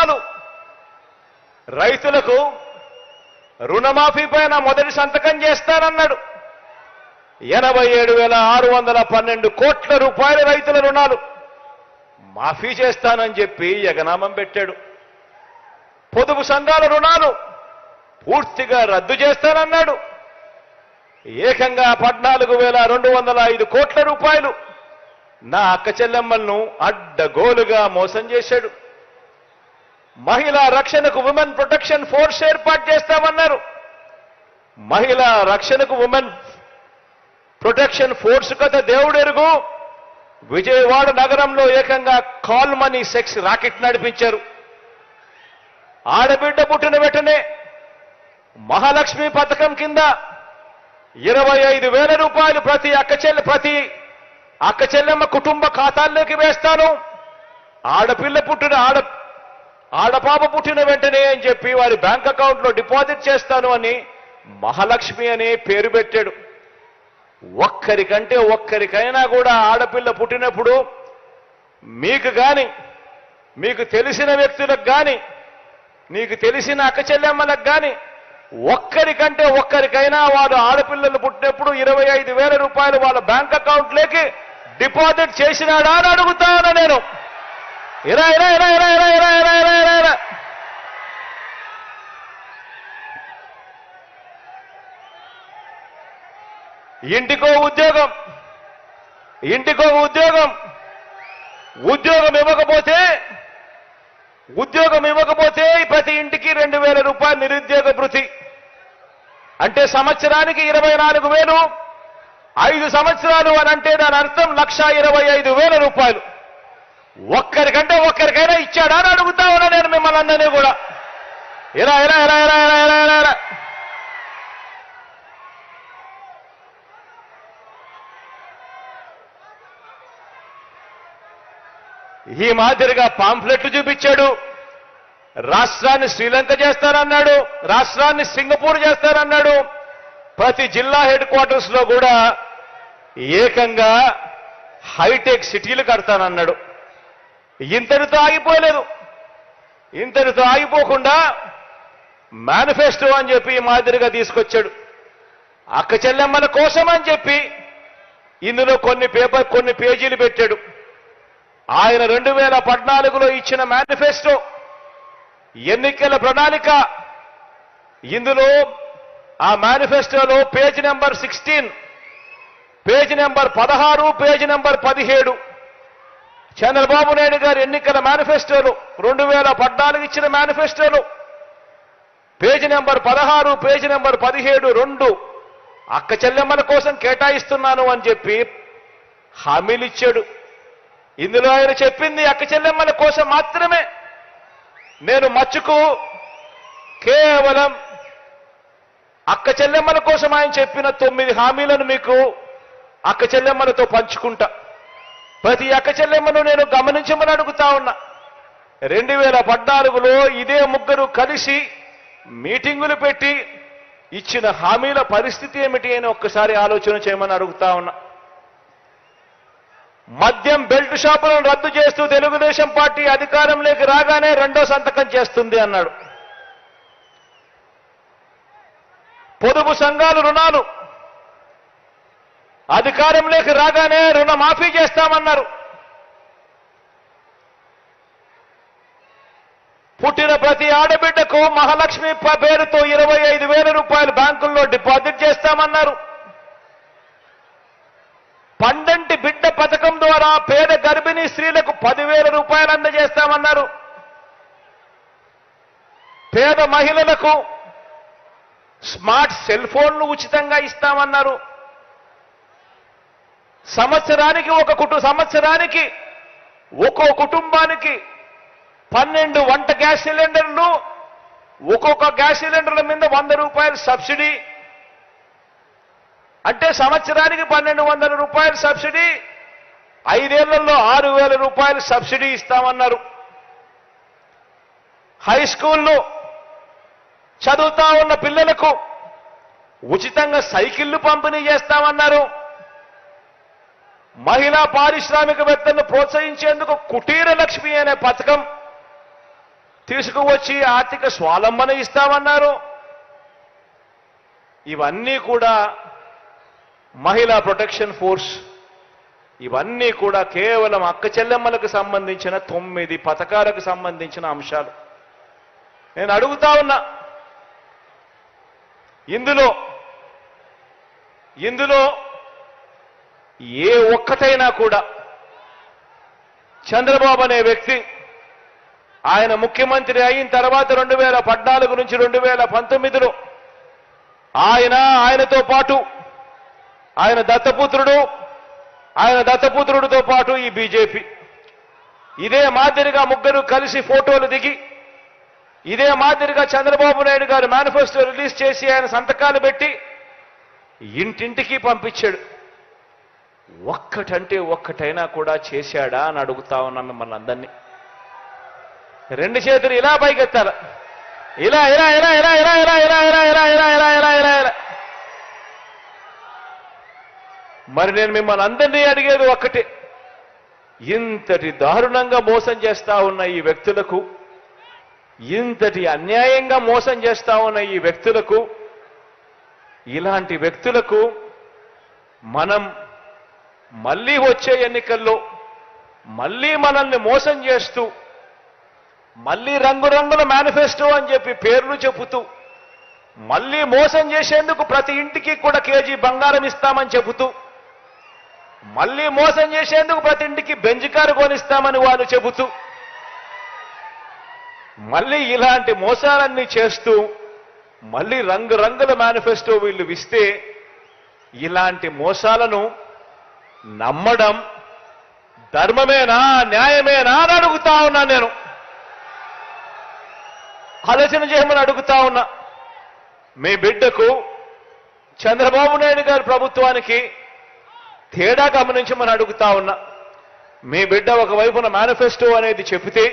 రుణాలు రైతులకు రుణమాఫీ పైన మొదటి సంతకం చేస్తానన్నాడు. 87,612 కోట్ల రూపాయల రైతుల రుణాలు మాఫీ చేస్తానని చెప్పి ఎగనామం పెట్టాడు. పొదుపు సంఘాల రుణాలు పూర్తిగా రద్దు చేస్తానన్నాడు. ఏకంగా 14,205 కోట్ల రూపాయలు నా అక్క చెల్లెమ్మలను అడ్డగోలుగా మోసం చేశాడు. మహిళా రక్షణకు ఉమెన్ ప్రొటెక్షన్ ఫోర్స్ ఏర్పాటు చేస్తామన్నారు. మహిళా రక్షణకు ఉమెన్ ప్రొటెక్షన్ ఫోర్స్ కథ దేవుడెరుగు. విజయవాడ నగరంలో ఏకంగా కాల్ మనీ సెక్స్ రాకెట్ నడిపించారు. ఆడబిడ్డ పుట్టిన వెంటనే మహాలక్ష్మి పథకం కింద 25,000 రూపాయలు ప్రతి అక్క చెల్లెమ్మ కుటుంబ ఖాతాల్లోకి వేస్తాను. ఆడపాప పుట్టిన వెంటనే అని చెప్పి వారి బ్యాంక్ అకౌంట్లో డిపాజిట్ చేస్తాను అని మహాలక్ష్మి అనే పేరు పెట్టాడు. ఒక్కరికైనా కూడా ఆడపిల్ల పుట్టినప్పుడు మీకు గాని, మీకు తెలిసిన వ్యక్తులకు గాని, మీకు తెలిసిన అక్క చెల్లెమ్మలకు గాని ఒక్కరికైనా వారు ఆడపిల్లలు పుట్టినప్పుడు 25,000 రూపాయలు వాళ్ళ బ్యాంక్ అకౌంట్లోకి డిపాజిట్ చేసినాడా అని అడుగుతా ఉన్నా నేను. ఇరా ఇంటికో ఉద్యోగం ఇవ్వకపోతే ప్రతి ఇంటికి 2,000 రూపాయలు నిరుద్యోగ భృతి అంటే సంవత్సరానికి 24,000. 5 సంవత్సరాలు అని అంటే దాని అర్థం 1,25,000 రూపాయలు. ఒక్కరికైనా ఇచ్చాడా అని అడుగుతా ఉన్నా నేను మిమ్మల్ని అందరినీ కూడా. ఇలా ఈ మాదిరిగా పాంఫ్లెట్లు చూపించాడు. రాష్ట్రాన్ని శ్రీలంక చేస్తారన్నాడు, రాష్ట్రాన్ని సింగపూర్ చేస్తారన్నాడు. ప్రతి జిల్లా హెడ్ క్వార్టర్స్ లో కూడా ఏకంగా హైటెక్ సిటీలు కడతానన్నాడు. ఇంతటితో ఆగిపోకుండా మేనిఫెస్టో అని చెప్పి ఈ మాదిరిగా తీసుకొచ్చాడు. అక్క చెల్లెమ్మల కోసం అని చెప్పి ఇందులో కొన్ని పేజీలు పెట్టాడు. ఆయన 2014లో ఇచ్చిన మేనిఫెస్టో ఎన్నికల ప్రణాళిక. ఇందులో ఆ మేనిఫెస్టోలో page number 16, page number 16, page number 17 Chandrababu Naidu గారి ఎన్నికల మేనిఫెస్టోలో 2014 ఇచ్చిన మేనిఫెస్టోలో పేజ్ నెంబర్ 16, పేజ్ నెంబర్ 17 2 అక్క చెల్లెమ్మల కోసం కేటాయిస్తున్నాను అని చెప్పి హామీలు ఇచ్చాడు. ఇందులో ఆయన చెప్పింది అక్క చెల్లెమ్మల కోసం మాత్రమే. నేను మచ్చుకు కేవలం అక్క చెల్లెమ్మల కోసం ఆయన చెప్పిన 9 హామీలను మీకు అక్క చెల్లెమ్మలతో పంచుకుంటా. ప్రతి అక్క చెల్లెమ్మను నేను గమనించమని అడుగుతా ఉన్నా. 2014లో ఇదే ముగ్గురు కలిసి మీటింగులు పెట్టి ఇచ్చిన హామీల పరిస్థితి ఏమిటి అని ఒక్కసారి ఆలోచన చేయమని అడుగుతా ఉన్నా. మద్యం బెల్ట్ షాపులను రద్దు చేస్తూ తెలుగుదేశం పార్టీ అధికారంలోకి రాగానే 2వ సంతకం చేస్తుంది అన్నాడు. పొదుపు సంఘాలు రుణాలు అధికారంలోకి రాగానే రుణమాఫీ చేస్తామన్నారు. పుట్టిన ప్రతి ఆడబిడ్డకు మహాలక్ష్మి పేరుతో 25,000 రూపాయలు బ్యాంకుల్లో డిపాజిట్ చేస్తామన్నారు. పండంటి బిడ్డ పథకం ద్వారా పేద గర్భిణీ స్త్రీలకు 10,000 రూపాయలు అందజేస్తామన్నారు. పేద మహిళలకు స్మార్ట్ సెల్ ఫోన్లు ఉచితంగా ఇస్తామన్నారు. సంవత్సరానికి ఒక్కో కుటుంబానికి 12 వంట గ్యాస్ సిలిండర్లు, ఒక్కొక్క గ్యాస్ సిలిండర్ల మీద 100 రూపాయలు సబ్సిడీ. అంటే సంవత్సరానికి 1,200 రూపాయలు సబ్సిడీ, 5 ఏళ్లలో 6,000 రూపాయలు సబ్సిడీ ఇస్తామన్నారు. హై స్కూల్లో చదువుతా ఉన్న పిల్లలకు ఉచితంగా సైకిళ్లు పంపిణీ చేస్తామన్నారు. మహిళా పారిశ్రామికవేత్తలను ప్రోత్సహించేందుకు కుటీర లక్ష్మి అనే పథకం తీసుకువచ్చి ఆర్థిక స్వావలంబన ఇస్తామన్నారు. ఇవన్నీ కూడా మహిళా ప్రొటెక్షన్ ఫోర్స్, ఇవన్నీ కూడా కేవలం అక్క చెల్లెమ్మలకు సంబంధించిన 9 పథకాలకు సంబంధించిన అంశాలు. నేను అడుగుతా ఉన్నా, ఇందులో ఏ ఒక్కటైనా కూడా చంద్రబాబు అనే వ్యక్తి ఆయన ముఖ్యమంత్రి అయిన తర్వాత 2014 నుంచి 2019లో ఆయనతో పాటు ఆయన దత్తపుత్రుడితో పాటు ఈ బీజేపీ ఇదే మాదిరిగా ముగ్గురు కలిసి ఫోటోలు దిగి ఇదే మాదిరిగా చంద్రబాబు నాయుడు గారు మేనిఫెస్టో రిలీజ్ చేసి ఆయన సంతకాలు పెట్టి ఇంటింటికి పంపించాడు. ఒక్కటంటే ఒక్కటైనా కూడా చేశాడా అని అడుగుతా ఉన్నా మిమ్మల్ని అందరినీ. 2 చేతులు ఇలా పైకెత్తాల, ఇలా ఇలా ఇలా ఇలా ఇలా ఇలా ఇలా ఇలా ఇలా ఇలా ఇలా ఇలా ఇలా ఇలా. మరి నేను మిమ్మల్ని అందరినీ అడిగేది ఒక్కటే, ఇంతటి దారుణంగా మోసం చేస్తా ఉన్న ఈ వ్యక్తులకు, ఇంతటి అన్యాయంగా మోసం చేస్తా ఉన్న ఈ వ్యక్తులకు, ఇలాంటి వ్యక్తులకు మనం మళ్ళీ వచ్చే ఎన్నికల్లో మళ్ళీ మనల్ని మోసం చేస్తూ, మళ్ళీ రంగురంగుల మేనిఫెస్టో అని చెప్పి పేర్లు చెబుతూ, మళ్ళీ మోసం చేసేందుకు ప్రతి ఇంటికి కూడా కేజీ బంగారం ఇస్తామని చెబుతూ, మళ్ళీ మోసం చేసేందుకు ప్రతి ఇంటికి బెంజ్ కారు కొనిస్తామని వాళ్ళు చెబుతూ, మళ్ళీ ఇలాంటి మోసాలన్నీ చేస్తూ, మళ్ళీ రంగురంగుల మేనిఫెస్టో వీళ్ళు ఇస్తే, ఇలాంటి మోసాలను నమ్మడం ధర్మమేనా, న్యాయమేనా అని అడుగుతా ఉన్నా. నేను ఆలోచన చేయమని అడుగుతా ఉన్నా. మీ బిడ్డకు చంద్రబాబు నాయుడు గారి ప్రభుత్వానికి తేడా గమనించమని అడుగుతా ఉన్నా. మీ బిడ్డ ఒకవైపున మేనిఫెస్టో అనేది చెబితే,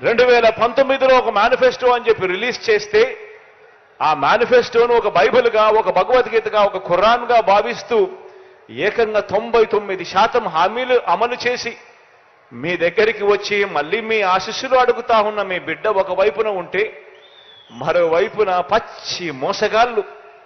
2019లో ఒక మేనిఫెస్టో అని చెప్పి రిలీజ్ చేస్తే, ఆ మేనిఫెస్టోను ఒక బైబిల్గా, ఒక భగవద్గీతగా, ఒక ఖురాన్గా భావిస్తూ ఏకంగా 99% హామీలు అమలు చేసి మీ దగ్గరికి వచ్చి మళ్ళీ మీ ఆశీస్సులు అడుగుతా ఉన్న మీ బిడ్డ ఒకవైపున ఉంటే, మరోవైపున పచ్చి మోసగాళ్ళు